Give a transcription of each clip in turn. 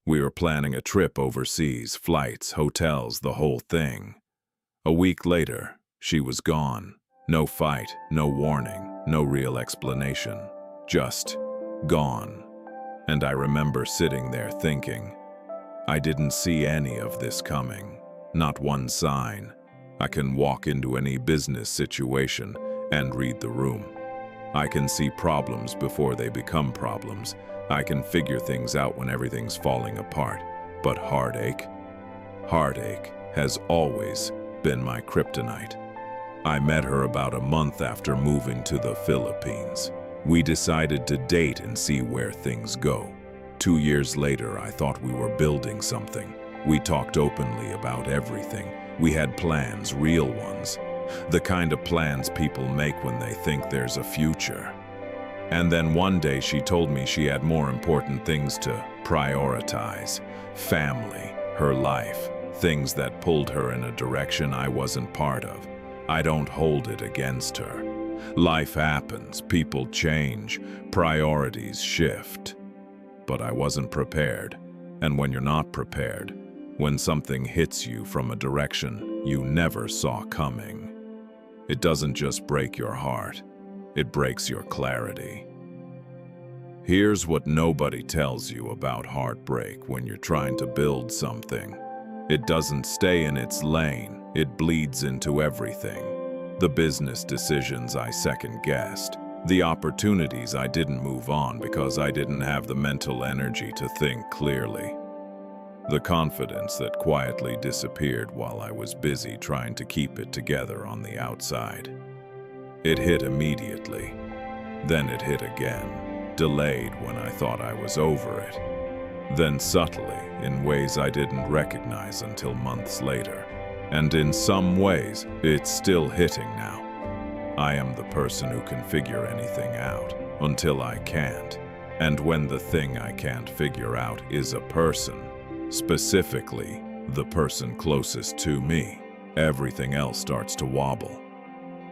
We were planning a trip overseas, flights, hotels, the whole thing. A week later, she was gone. No fight, no warning, no real explanation. Just gone. And I remember sitting there thinking, I didn't see any of this coming. Not one sign. I can walk into any business situation and read the room. I can see problems before they become problems. I can figure things out when everything's falling apart. But heartache has always been my kryptonite. I met her about a month after moving to the Philippines. We decided to date and see where things go. 2 years later, I thought we were building something. We talked openly about everything. We had plans, real ones. The kind of plans people make when they think there's a future. And then one day she told me she had more important things to prioritize. Family, her life, things that pulled her in a direction I wasn't part of. I don't hold it against her. Life happens, people change, priorities shift. But I wasn't prepared. And when you're not prepared, when something hits you from a direction you never saw coming, it doesn't just break your heart, it breaks your clarity. Here's what nobody tells you about heartbreak when you're trying to build something. It doesn't stay in its lane, it bleeds into everything. The business decisions I second-guessed, the opportunities I didn't move on because I didn't have the mental energy to think clearly. The confidence that quietly disappeared while I was busy trying to keep it together on the outside. It hit immediately. Then it hit again, delayed when I thought I was over it. Then subtly, in ways I didn't recognize until months later. And in some ways, it's still hitting now. I am the person who can figure anything out, until I can't. And when the thing I can't figure out is a person, specifically, the person closest to me, everything else starts to wobble.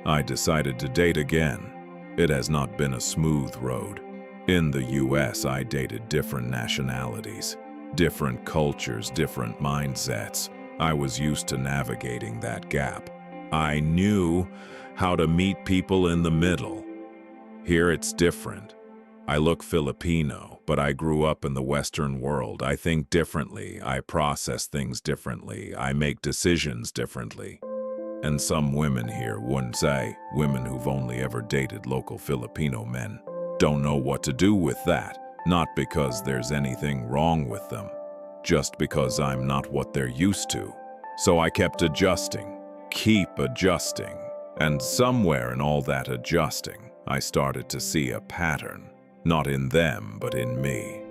I decided to date again. It has not been a smooth road. In the US, I dated different nationalities, different cultures, different mindsets. I was used to navigating that gap. I knew how to meet people in the middle. Here it's different. I look Filipino, but I grew up in the Western world. I think differently, I process things differently, I make decisions differently. And some women here wouldn't say, women who've only ever dated local Filipino men, don't know what to do with that, not because there's anything wrong with them, just because I'm not what they're used to. So I kept adjusting, keep adjusting, and somewhere in all that adjusting, I started to see a pattern. Not in them, but in me.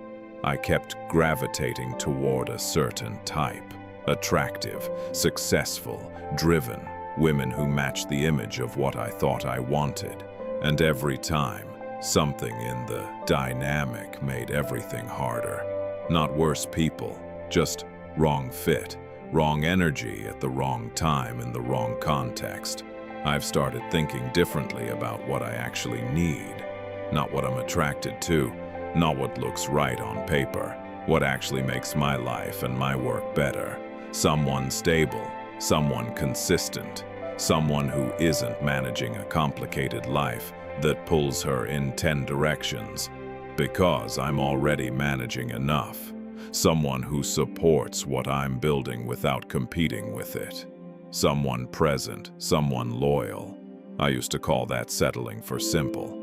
I kept gravitating toward a certain type. Attractive, successful, driven, women who matched the image of what I thought I wanted. And every time, something in the dynamic made everything harder. Not worse people, just wrong fit, wrong energy at the wrong time in the wrong context. I've started thinking differently about what I actually need. Not what I'm attracted to, not what looks right on paper, what actually makes my life and my work better. Someone stable, someone consistent, someone who isn't managing a complicated life that pulls her in 10 directions, because I'm already managing enough. Someone who supports what I'm building without competing with it. Someone present, someone loyal. I used to call that settling for simple.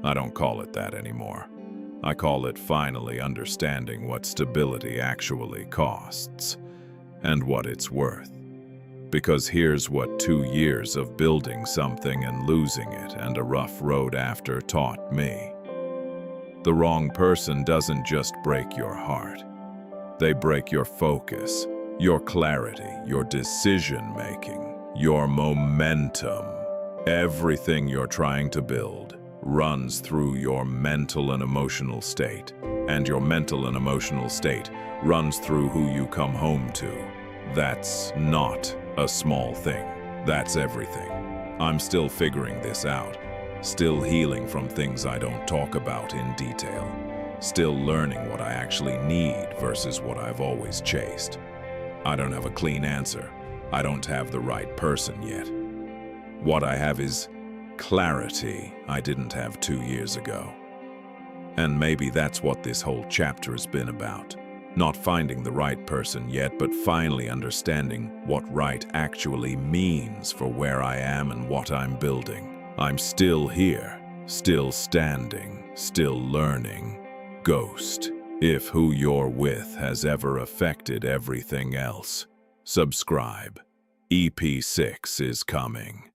I don't call it that anymore. I call it finally understanding what stability actually costs and what it's worth. Because here's what 2 years of building something and losing it and a rough road after taught me. The wrong person doesn't just break your heart. They break your focus, your clarity, your decision-making, your momentum. Everything you're trying to build runs through your mental and emotional state, and your mental and emotional state runs through who you come home to. That's not a small thing. That's everything. I'm still figuring this out, still healing from things I don't talk about in detail, Still learning what I actually need versus what I've always chased. I don't have a clean answer. I don't have the right person yet. What I have is clarity I didn't have 2 years ago. And maybe that's what this whole chapter has been about. Not finding the right person yet, but finally understanding what right actually means for where I am and what I'm building. I'm still here, still standing, still learning. Ghost. If who you're with has ever affected everything else, subscribe. EP6 is coming.